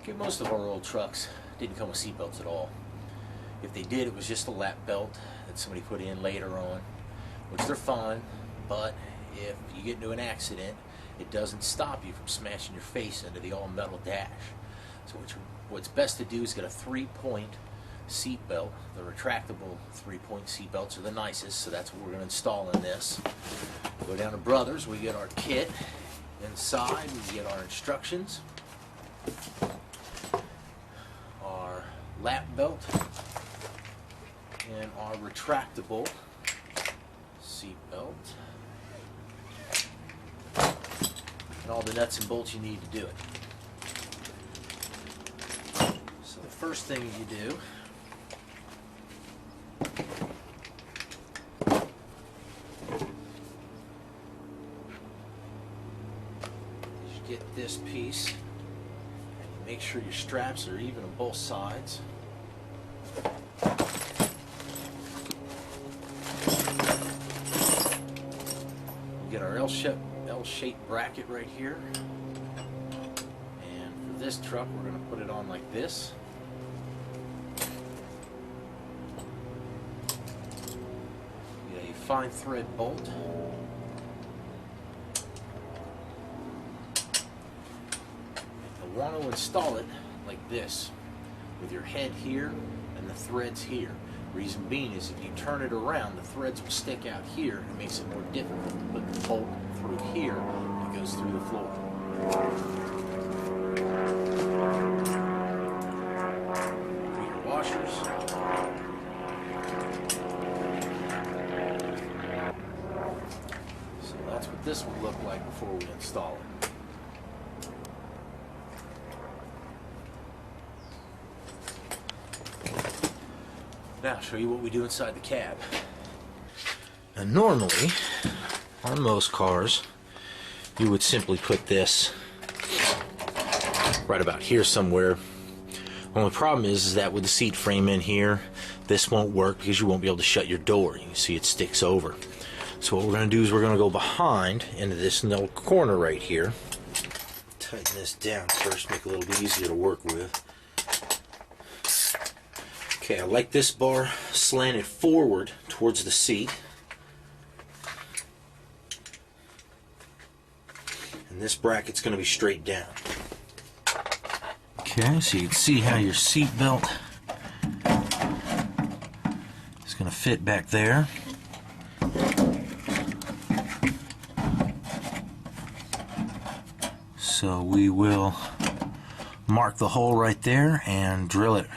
Okay, most of our old trucks didn't come with seat belts at all. If they did, it was just a lap belt that somebody put in later on, which they're fine, but if you get into an accident, it doesn't stop you from smashing your face into the all-metal dash. So what's best to do is get a 3-point seat belt. The retractable 3-point seat belts are the nicest, so that's what we're going to install in this. Go down to Brothers, we get our kit. Inside, we get our instructions, our lap belt, and our retractable seat belt, and all the nuts and bolts you need to do it. So the first thing you do is you get this piece and you make sure your straps are even on both sides. Get our L-shaped bracket right here, and for this truck we're going to put it on like this. Get a fine thread bolt, you'll want to install it like this, with your head here and the threads here. Reason being is if you turn it around, the threads will stick out here. It makes it more difficult to put the bolt through here. It goes through the floor. Get your washers. So that's what this will look like before we install it. Now I'll show you what we do inside the cab. And normally, on most cars, you would simply put this right about here somewhere. Only problem is that with the seat frame in here, this won't work because you won't be able to shut your door. You can see it sticks over. So what we're going to do is we're going to go behind into this little corner right here. Tighten this down first, make it a little bit easier to work with. Okay, I like this bar slanted forward towards the seat. And this bracket's going to be straight down. Okay, so you can see how your seat belt is going to fit back there. So we will mark the hole right there and drill it.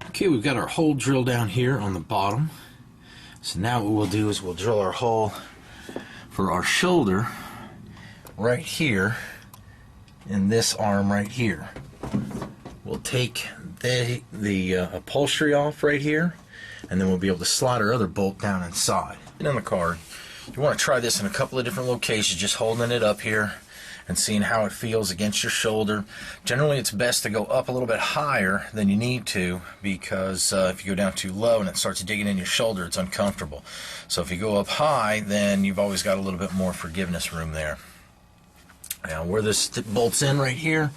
Okay, we've got our hole drilled down here on the bottom. So now what we'll do is we'll drill our hole for our shoulder right here in this arm right here. We'll take the upholstery off right here, and then we'll be able to slide our other bolt down inside. And on the car, you want to try this in a couple of different locations, just holding it up here and seeing how it feels against your shoulder. Generally, it's best to go up a little bit higher than you need to, because if you go down too low and it starts digging in your shoulder, it's uncomfortable. So if you go up high, then you've always got a little bit more forgiveness room there. Now, where this bolts in right here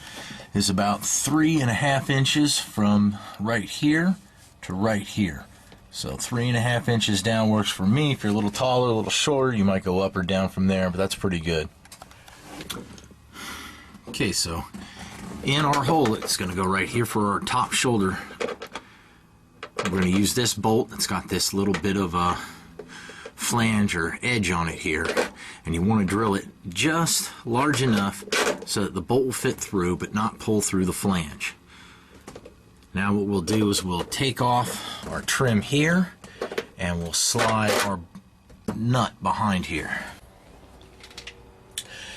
is about 3.5 inches from right here to right here. So 3.5 inches down works for me. If you're a little taller, a little shorter, you might go up or down from there, but that's pretty good. Okay, so in our hole, it's going to go right here for our top shoulder. We're going to use this bolt. It's got this little bit of a flange or edge on it here, and you want to drill it just large enough so that the bolt will fit through but not pull through the flange. Now what we'll do is we'll take off our trim here and we'll slide our nut behind here.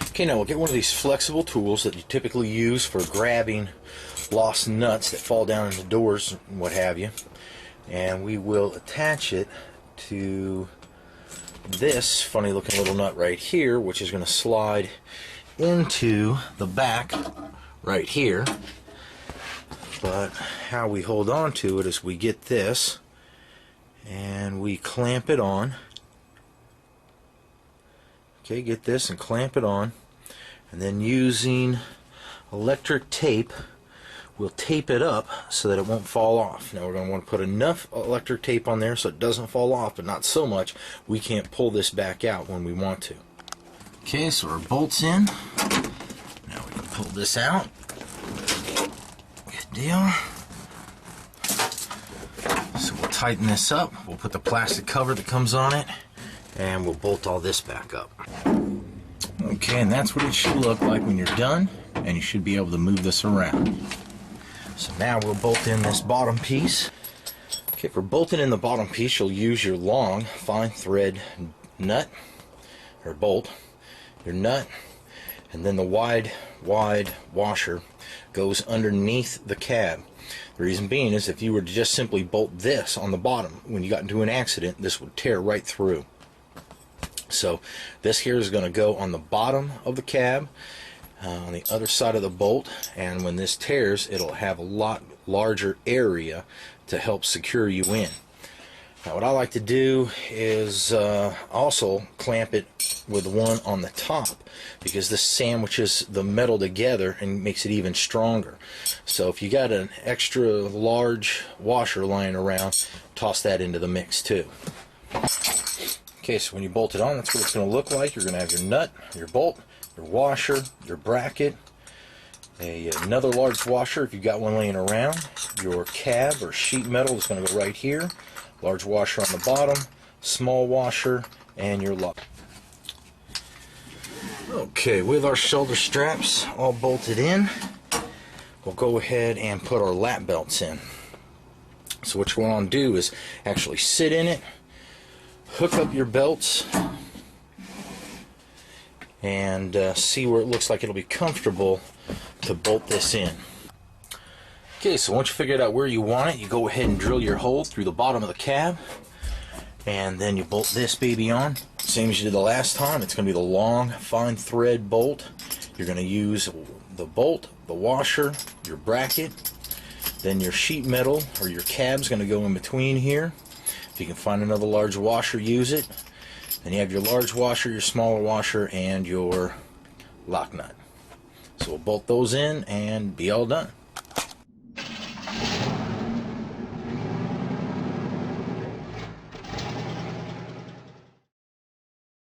Okay, now we'll get one of these flexible tools that you typically use for grabbing lost nuts that fall down into doors and what have you, and we will attach it to this funny looking little nut right here, which is going to slide into the back right here. But how we hold on to it is we get this and we clamp it on Okay, get this and clamp it on, and then using electric tape, we'll tape it up so that it won't fall off. Now we're going to want to put enough electric tape on there so it doesn't fall off, but not so much we can't pull this back out when we want to. Okay, so our bolt's in. Now we can pull this out. Good deal. So we'll tighten this up. We'll put the plastic cover that comes on it, and we'll bolt all this back up. Okay, and that's what it should look like when you're done, and you should be able to move this around. So now we'll bolt in this bottom piece. Okay, for bolting in the bottom piece, you'll use your long, fine thread nut, or bolt, your nut, and then the wide washer goes underneath the cab. The reason being is if you were to just simply bolt this on the bottom, when you got into an accident, this would tear right through. So this here is going to go on the bottom of the cab, on the other side of the bolt, and when this tears, it'll have a lot larger area to help secure you in. Now what I like to do is also clamp it with one on the top, because this sandwiches the metal together and makes it even stronger. So if you got an extra large washer lying around, toss that into the mix too. Okay, so when you bolt it on, that's what it's going to look like. You're going to have your nut, your bolt, your washer, your bracket, another large washer if you've got one laying around, your cab or sheet metal is going to go right here, large washer on the bottom, small washer, and your lock. Okay, with our shoulder straps all bolted in, we'll go ahead and put our lap belts in. So what you want to do is actually sit in it, hook up your belts, and see where it looks like it'll be comfortable to bolt this in. Okay, so once you figured out where you want it, you go ahead and drill your hole through the bottom of the cab, and then you bolt this baby on. Same as you did the last time. It's going to be the long, fine thread bolt. You're going to use the bolt, the washer, your bracket, then your sheet metal or your cab's going to go in between here. If you can find another large washer, use it. Then you have your large washer, your smaller washer, and your lock nut. So we'll bolt those in and be all done.